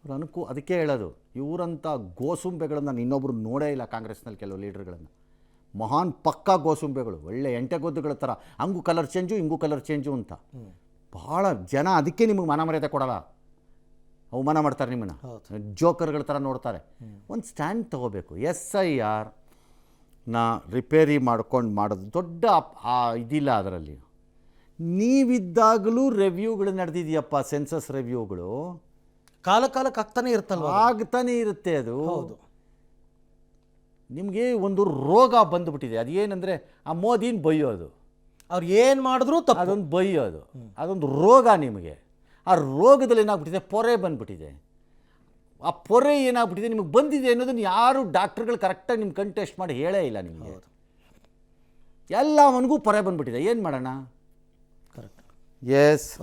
ಅವ್ರು ಅದಕ್ಕೆ ಹೇಳೋದು, ಇವರಂಥ ಗೋಸುಂಬೆಗಳನ್ನು ನಾನು ಇನ್ನೊಬ್ರು ನೋಡೇ ಇಲ್ಲ ಕಾಂಗ್ರೆಸ್ನಲ್ಲಿ. ಕೆಲವು ಲೀಡರ್ಗಳನ್ನು ಮಹಾನ್ ಪಕ್ಕಾ ಗೋಸುಂಬೆಗಳು, ಒಳ್ಳೆ ಎಂಟೆಗೊದ್ದುಗಳ ಥರ, ಹಂಗೂ ಕಲರ್ ಚೇಂಜು ಹಿಂಗೂ ಕಲರ್ ಚೇಂಜು ಅಂತ. ಭಾಳ ಜನ ಅದಕ್ಕೆ ನಿಮಗೆ ಮಾನ ಮರ್ಯಾದೆ ಕೊಡಲ್ಲ, ಅವಮಾನ ಮಾಡ್ತಾರೆ ನಿಮ್ಮನ್ನು, ಜೋಕರ್ಗಳ ಥರ ನೋಡ್ತಾರೆ. ಒಂದು ಸ್ಟ್ಯಾಂಡ್ ತೊಗೋಬೇಕು. SIR ರಿಪೇರಿ ಮಾಡ್ಕೊಂಡು ಮಾಡೋದು ದೊಡ್ಡ ಇದಿಲ್ಲ ಅದರಲ್ಲಿ. ನೀವಿದ್ದಾಗಲೂ ರಿವ್ಯೂಗಳು ನಡೆದಿದೆಯಪ್ಪ, ಸೆನ್ಸಸ್ ರಿವ್ಯೂಗಳು ಕಾಲಕ್ಕೆ ಆಗ್ತಾನೆ ಇರ್ತಲ್ವ? ಆಗ್ತಾನೆ ಇರುತ್ತೆ ಅದು. ನಿಮಗೆ ಒಂದು ರೋಗ ಬಂದುಬಿಟ್ಟಿದೆ. ಅದೇನೆಂದರೆ ಆ ಮೋದಿನ ಬೈಯೋದು, ಅವ್ರು ಏನು ಮಾಡಿದ್ರು ತಪ್ಪು, ಅದೊಂದು ಬೈಯೋದು, ಅದೊಂದು ರೋಗ ನಿಮಗೆ. ಆ ರೋಗದಲ್ಲಿ ಏನಾಗ್ಬಿಟ್ಟಿದೆ, ಪೊರೆ ಬಂದುಬಿಟ್ಟಿದೆ. ಆ ಪೊರೆ ಏನಾಗ್ಬಿಟ್ಟಿದೆ ನಿಮಗೆ ಬಂದಿದೆ ಅನ್ನೋದನ್ನು ಯಾರು ಡಾಕ್ಟ್ರುಗಳು ಕರೆಕ್ಟಾಗಿ ನಿಮ್ಮ ಕಣ್ ಟೆಸ್ಟ್ ಮಾಡಿ ಹೇಳೇ ಇಲ್ಲ ನಿಮಗೆ. ಎಲ್ಲವನಿಗೂ ಪೊರೆ ಬಂದುಬಿಟ್ಟಿದೆ, ಏನು ಮಾಡೋಣ? ಕರೆಕ್ಟ್. ಎಸ್.